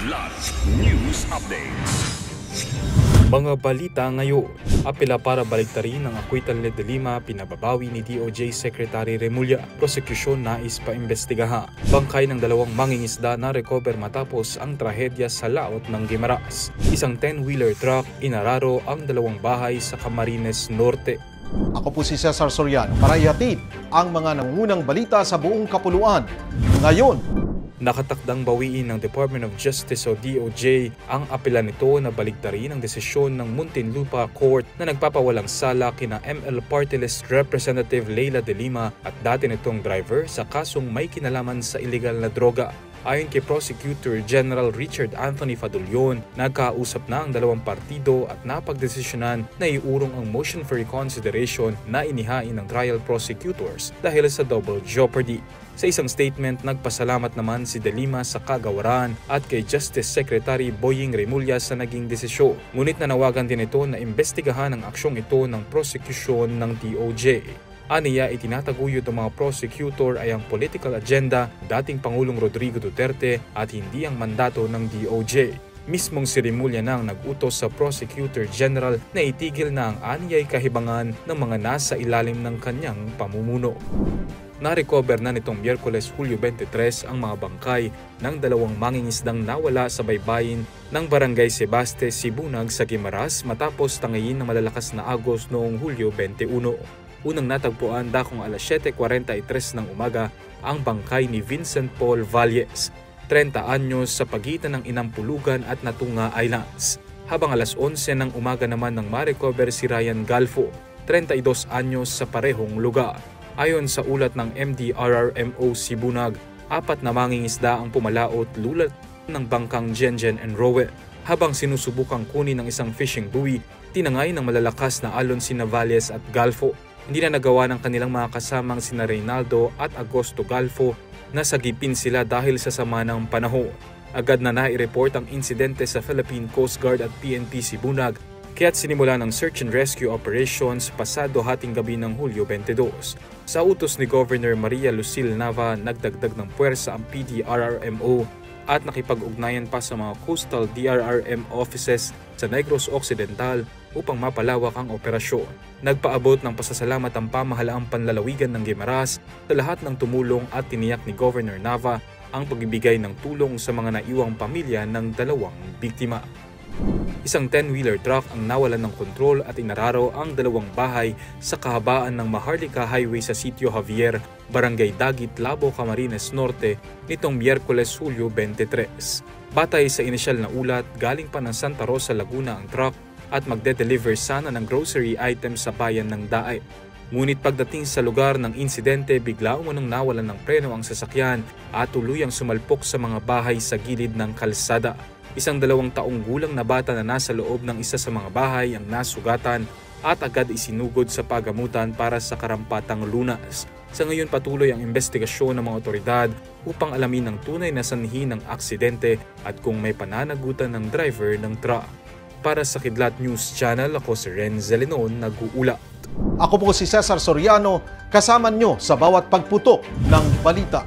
Kidlat News Updates. Mga balita ngayon, apela para baliktarin ng Acquittal ni De Lima pinababawi ni DOJ Secretary Remulla. Prosekusyon nais paimbestigahan. Bangkay ng dalawang mangingisda na recover matapos ang trahedya sa laot ng Guimaras. Isang 10-wheeler truck inararo ang dalawang bahay sa Camarines Norte. Ako po si Cesar Soriano para ihatid ang mga nangungunang balita sa buong kapuluan. Ngayon, nakatakdang bawiin ng Department of Justice o DOJ ang apela nito na baliktarin ang desisyon ng Muntinlupa Court na nagpapawalang sala kina ML Party List Representative Leila De Lima at dati nitong driver sa kasong may kinalaman sa iligal na droga. Ayon kay Prosecutor General Richard Anthony Fadulyon, nagkausap na ang dalawang partido at napagdesisyonan na iurong ang motion for reconsideration na inihain ng trial prosecutors dahil sa double jeopardy. Sa isang statement, nagpasalamat naman si De Lima sa kagawaran at kay Justice Secretary Boying Remulla sa naging desisyon. Ngunit nanawagan din ito na imbestigahan ang aksyong ito ng prosecution ng DOJ. Aniya, itinataguyod ng mga prosecutor ay ang political agenda dating Pangulong Rodrigo Duterte at hindi ang mandato ng DOJ. Mismong si Remulla nang nag-utos sa Prosecutor General na itigil na ang aniyay kahibangan ng mga nasa ilalim ng kanyang pamumuno. Na-recover na nitong Miyerkules, Hulyo 23 ang mga bangkay ng dalawang mangingisdang nawala sa baybayin ng Barangay Sebaste, Sibunag sa Guimaras matapos tangayin ng malalakas na agos noong Hulyo 21. Unang natagpuan dakong alas 7:43 ng umaga ang bangkay ni Vincent Paul Valles, 30 anyos, sa pagitan ng Inampulugan at Natunga Islands. Habang alas 11 ng umaga naman nang ma-recover si Ryan Galfo, 32 anyos, sa parehong lugar. Ayon sa ulat ng MDRRMO Sibunag, 4 na mangingisda ang pumalaot lulat ng bangkang Jenjen and Rowell. Habang sinusubukang kunin ng isang fishing buoy, tinangay ng malalakas na alon sina Valles at Galfo. Hindi na nagawa ng kanilang mga kasamang sina Reynaldo at Agosto Galfo na sagipin sila dahil sa sama ng panahon. Agad na nai-report ang insidente sa Philippine Coast Guard at PNP Sibunag, kaya't sinimula ng search and rescue operations pasado hating gabi ng Hulyo 22. Sa utos ni Governor Maria Lucille Nava, nagdagdag ng puwersa ang PDRRMO at nakipag-ugnayan pa sa mga coastal DRRM offices sa Negros Occidental upang mapalawak ang operasyon. Nagpaabot ng pasasalamat ang pamahalaang panlalawigan ng Guimaras sa lahat ng tumulong at tiniyak ni Governor Nava ang pagbibigay ng tulong sa mga naiwang pamilya ng dalawang biktima. Isang 10-wheeler truck ang nawalan ng kontrol at inararo ang dalawang bahay sa kahabaan ng Maharlika Highway sa Sitio Javier, Barangay Dagit, Labo, Camarines Norte nitong Miyerkules, Hulyo 23. Batay sa inisyal na ulat, galing pa ng Santa Rosa, Laguna ang truck at magde-deliver sana ng grocery items sa bayan ng Daay. Ngunit pagdating sa lugar ng insidente, bigla umunong nawalan ng preno ang sasakyan at tuluyang sumalpok sa mga bahay sa gilid ng kalsada. Isang 2 taong gulang na bata na nasa loob ng isa sa mga bahay ang nasugatan at agad isinugod sa pagamutan para sa karampatang lunas. Sa ngayon, patuloy ang investigasyon ng mga otoridad upang alamin ang tunay na sanhi ng aksidente at kung may pananagutan ng driver ng truck. Para sa Kidlat News Channel, ako si Renzel Lenon, nag-uulat. ako po si Cesar Soriano, kasama nyo sa bawat pagputok ng balita.